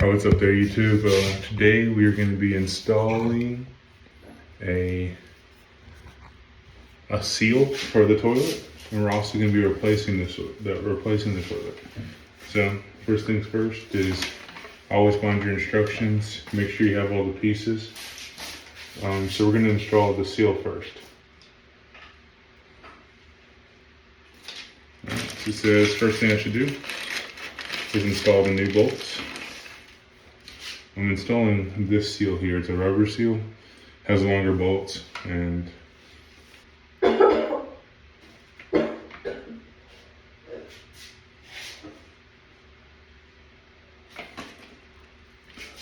Oh, what's up there, YouTube? Today we are going to be installing a seal for the toilet, and we're also going to be replacing the toilet. So first things first is always find your instructions. Make sure you have all the pieces. So we're going to install the seal first. It says first thing I should do is install the new bolts. I'm installing this seal here. It's a rubber seal, has longer bolts, and I'm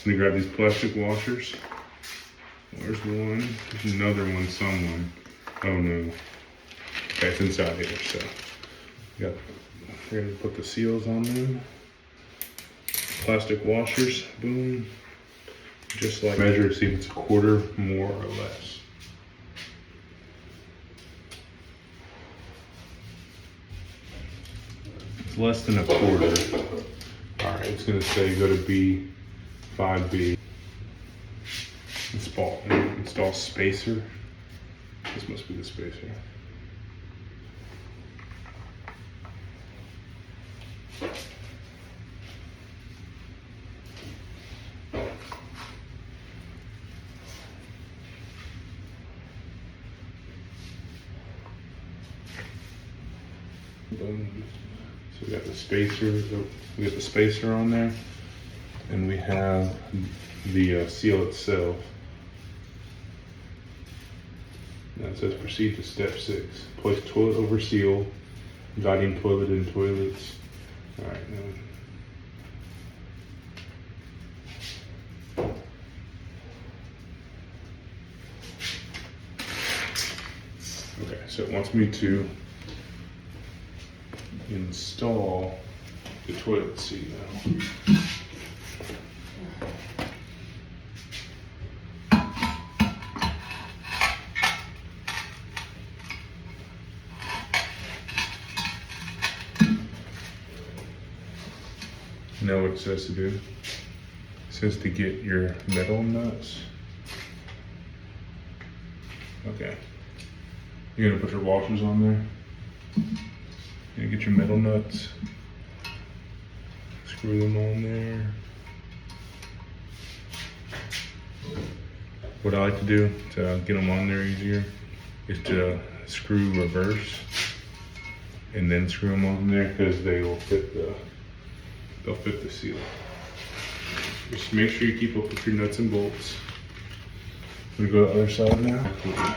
gonna grab these plastic washers. There's one, there's another one, someone. Oh no. Okay, it's inside here, so we're gonna put the seals on them. Plastic washers, boom. Just like measure, see if it's a quarter more or less. It's less than a quarter. All right, it's gonna say go to B, 5B. Install spacer. This must be the spacer. Boom. So we got the spacer on there, and we have the seal itself. Now it says proceed to step 6. Place toilet over seal, guiding toilet in toilets. All right, now. Okay, so it wants me to install the toilet seat now. You know what it says to do? It says to get your metal nuts. Okay. You're gonna put your washers on there. You get your metal nuts, screw them on there. What I like to do to get them on there easier is to screw reverse and then screw them on there, because they'll fit the seal. Just make sure you keep up with your nuts and bolts. I'm gonna go to the other side now.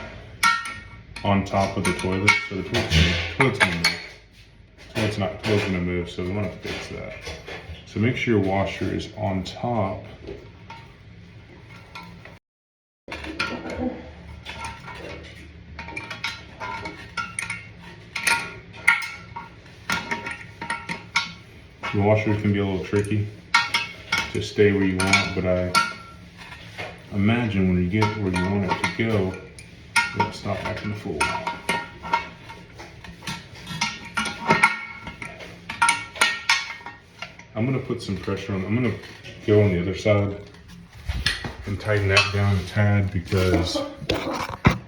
On top of the toilet, so the toilet's gonna move. It's not going to move, so we want to fix that. So make sure your washer is on top. The washer can be a little tricky to stay where you want, but I imagine when you get where you want it to go, it'll stop acting a fool. I'm gonna put some pressure on. I'm gonna go on the other side and tighten that down a tad, because I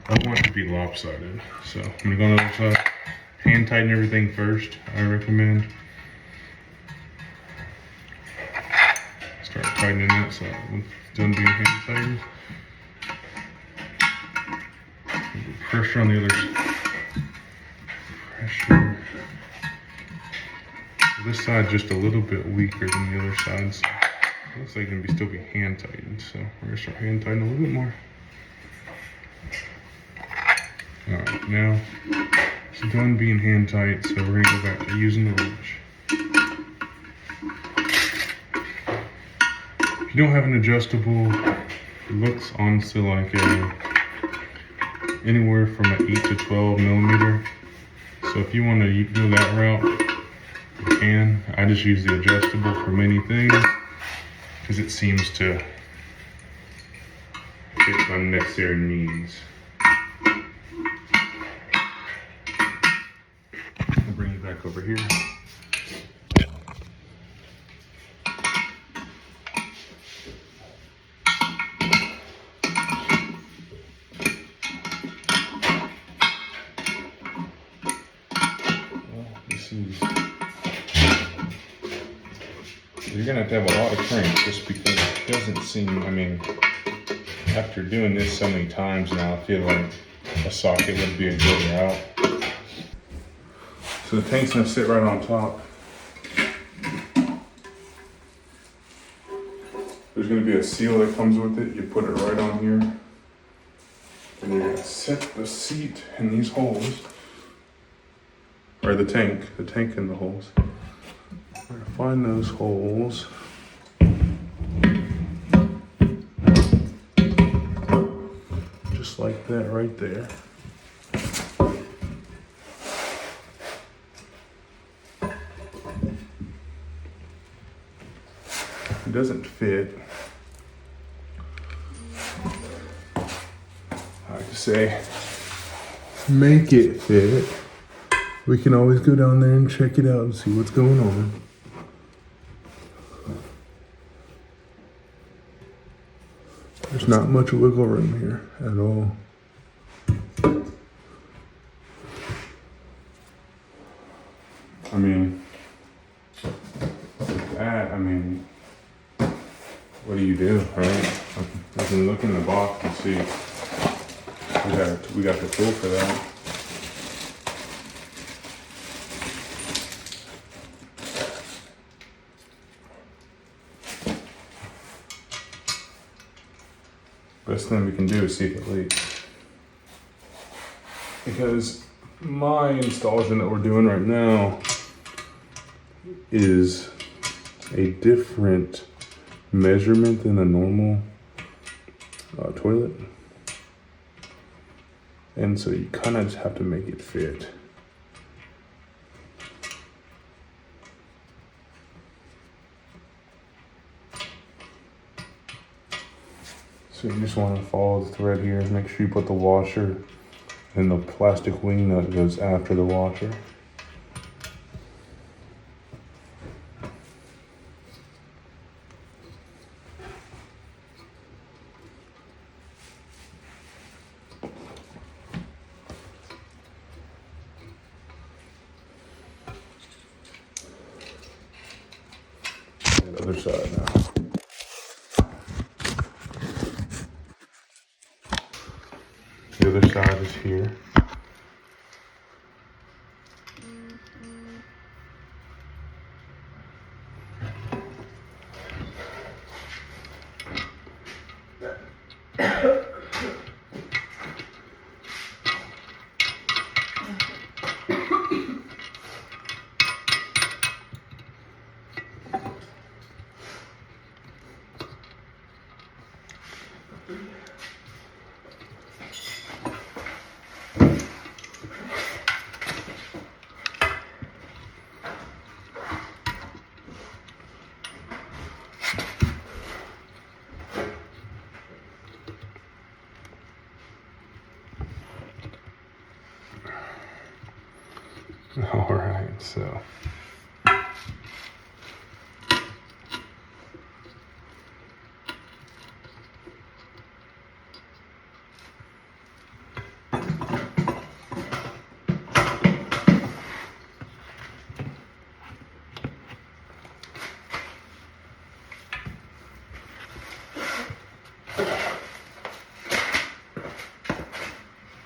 don't want it to be lopsided. So I'm gonna go on the other side, hand tighten everything first, I recommend. Start tightening that so when it's done being hand tightened. Pressure on the other side. Pressure. This side's just a little bit weaker than the other side, so it looks like it's gonna still be hand tightened. So we're gonna start hand tightening a little bit more. All right, now it's done being hand tight, so we're gonna go back to using the wrench. If you don't have an adjustable, it looks honestly like anywhere from an 8 to 12 millimeter. So if you want to go that route, you can. I just use the adjustable for many things because it seems to fit unnecessary needs. I'll bring it back over here. You're gonna have to have a lot of cranks just because it doesn't seem, I mean, after doing this so many times now, I feel like a socket would be a good route. So the tank's gonna sit right on top. There's gonna be a seal that comes with it. You put it right on here. And you're gonna set the seat in these holes. Or the tank in the holes. We're gonna find those holes. Just like that right there. It doesn't fit. I like to say, make it fit. We can always go down there and check it out and see what's going on. There's not much wiggle room here at all. I mean, that, I mean, what do you do, right? I can look in the box and see. We got the tool for that. Best thing we can do is see if it leaks. Because my installation that we're doing right now is a different measurement than a normal toilet. And so you kind of just have to make it fit. So you just want to follow the thread here. Make sure you put the washer and the plastic wing nut goes after the washer. The other side now. The other side is here. All right, so.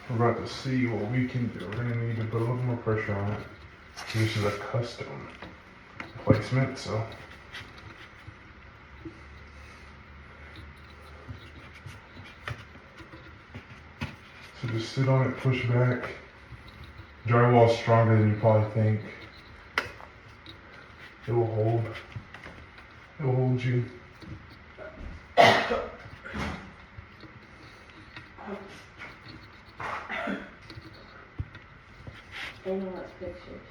We're about to see what we can do. We're gonna need to put a little more pressure on it. This is a custom placement, so. So just sit on it, push back. Drywall's stronger than you probably think. It will hold. It will hold you. I know what's pictures.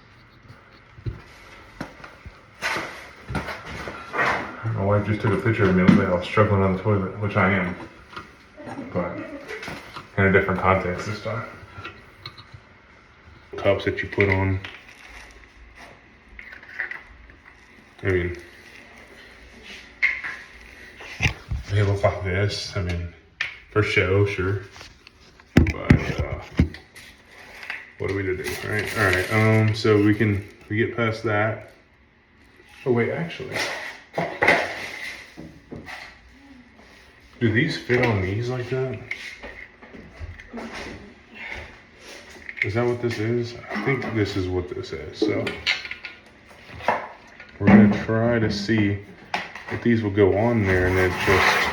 My wife just took a picture of me when I was struggling on the toilet, which I am, but in a different context this time. Cups that you put on. I mean, they look like this. I mean, for show, sure, but what are we to do, right? All right. So we get past that. Oh wait, actually, Do these fit on these like that? Is that what this is? I think this is what this is. So we're gonna try to see if these will go on there, and then just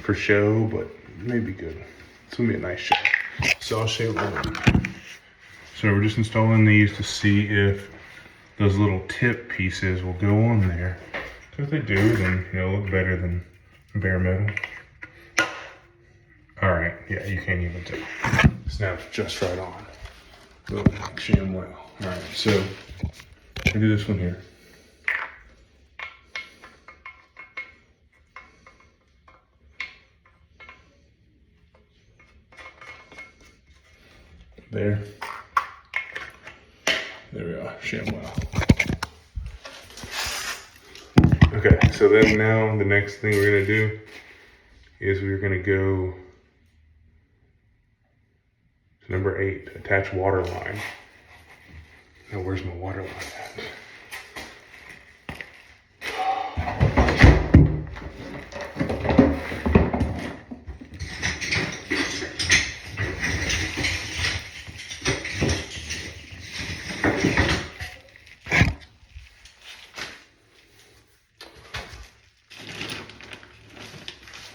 for show, but maybe good. It's gonna be a nice show. So I'll show you what we're doing. So we're just installing these to see if those little tip pieces will go on there. So if they do, then it'll look better than bare metal. All right, yeah, you can't even tell. Snaps just right on. Little sham well. All right, so we'll do this one here. There we are, ShamWow. Okay, so then now the next thing we're gonna do is we're gonna go to number 8, attach water line. Now where's my water line at?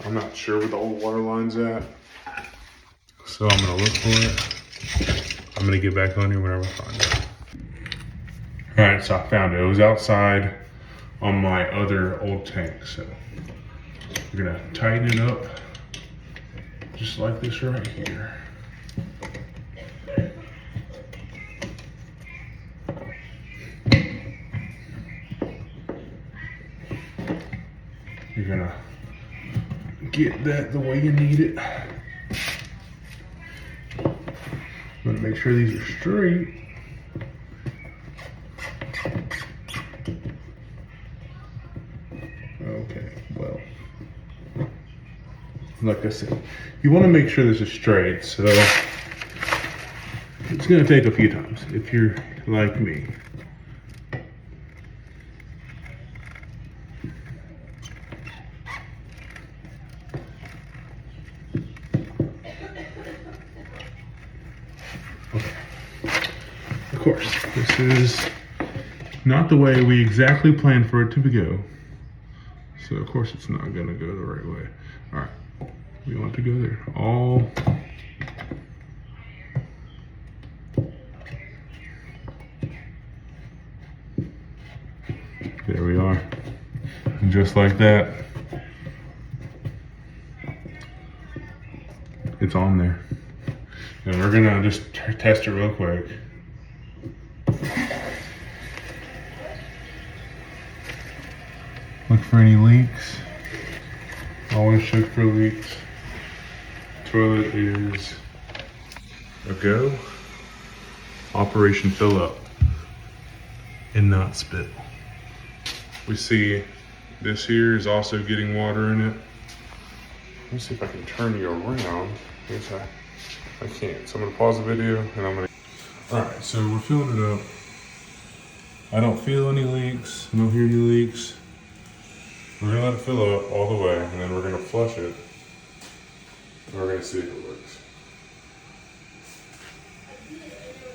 I'm not sure where the old water line's at, so I'm gonna look for it. I'm gonna get back on here whenever I find it. All right, so I found it. It was outside on my other old tank, so we're gonna tighten it up just like this right here. You're gonna get that the way you need it. I'm gonna make sure these are straight. Okay, well, like I said, you want to make sure this is straight, so it's gonna take a few times if you're like me. Of course, this is not the way we exactly planned for it to go. So of course it's not gonna go the right way. All right, we want to go there. All there we are. And just like that, it's on there. And we're gonna just test it real quick. Look for any leaks. Always check for leaks. Toilet is a go. Operation fill up and not spill. We see this here is also getting water in it. Let's see if I can turn you around. Yes, I can't. So I'm gonna pause the video and I'm gonna. All right, so we're filling it up. I don't feel any leaks. I don't hear any leaks. We're gonna let it fill up all the way, and then we're gonna flush it. And we're gonna see if it works.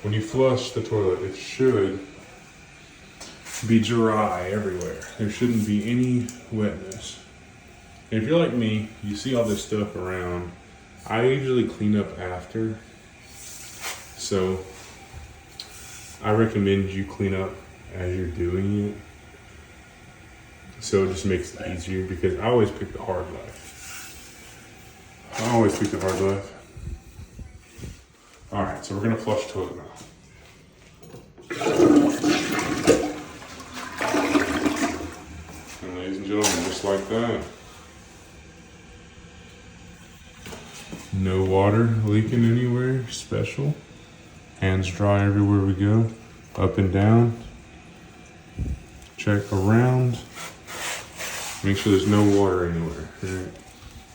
When you flush the toilet, it should be dry everywhere. There shouldn't be any wetness. And if you're like me, you see all this stuff around. I usually clean up after. So I recommend you clean up as you're doing it. So it just makes it easier because I always pick the hard life. All right, so we're gonna flush the toilet now. And ladies and gentlemen, just like that. No water leaking anywhere special. Hands dry everywhere we go. Up and down. Check around. Make sure there's no water anywhere. Right?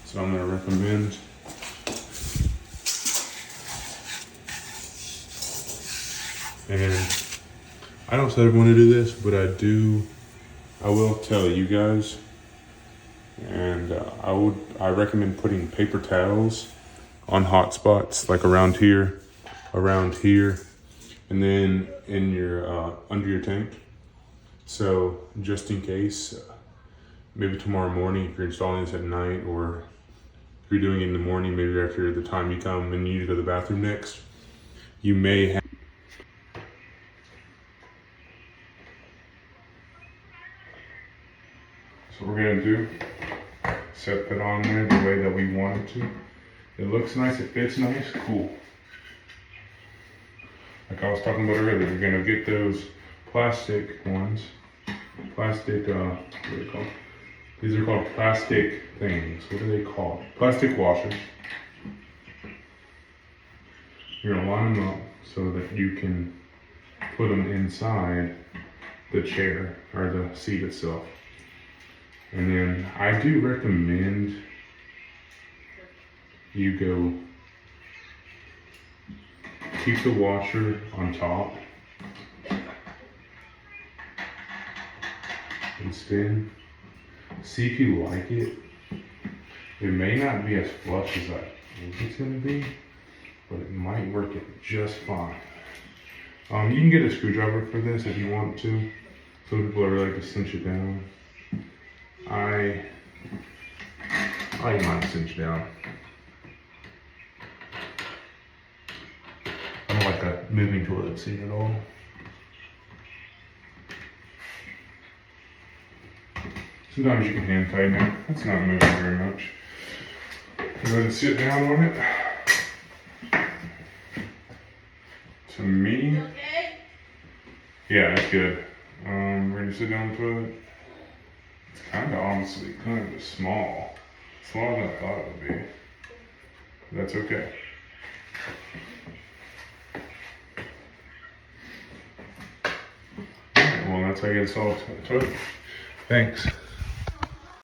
So I'm gonna recommend and I don't tell everyone to do this, but I will tell you guys And I recommend putting paper towels on hot spots, like around here, and then in your under your tank. So just in case, maybe tomorrow morning, if you're installing this at night, or if you're doing it in the morning, maybe after the time you come and you need to go to the bathroom next, you may have. So we're gonna do, set that on there the way that we want it to. It looks nice, it fits nice, cool. Like I was talking about earlier, you're gonna get those plastic ones. Plastic, what are they called? These are called plastic things. What are they called? Plastic washers. You're gonna line them up so that you can put them inside the chair or the seat itself. And then I do recommend you go keep the washer on top and spin. See if you like it. It may not be as flush as I think it's gonna be, but it might work it just fine. You can get a screwdriver for this if you want to. Some people are like to cinch it down. I like mine cinched down. I don't like a moving toilet seat at all. Sometimes you can hand tighten it. It's not moving very much. Go ahead and sit down on it. To me, yeah, that's good. Ready to sit down on the toilet? It's kind of honestly kind of small. Smaller than I thought it would be. That's okay. Alright, well, that's how you install a toilet. Thanks.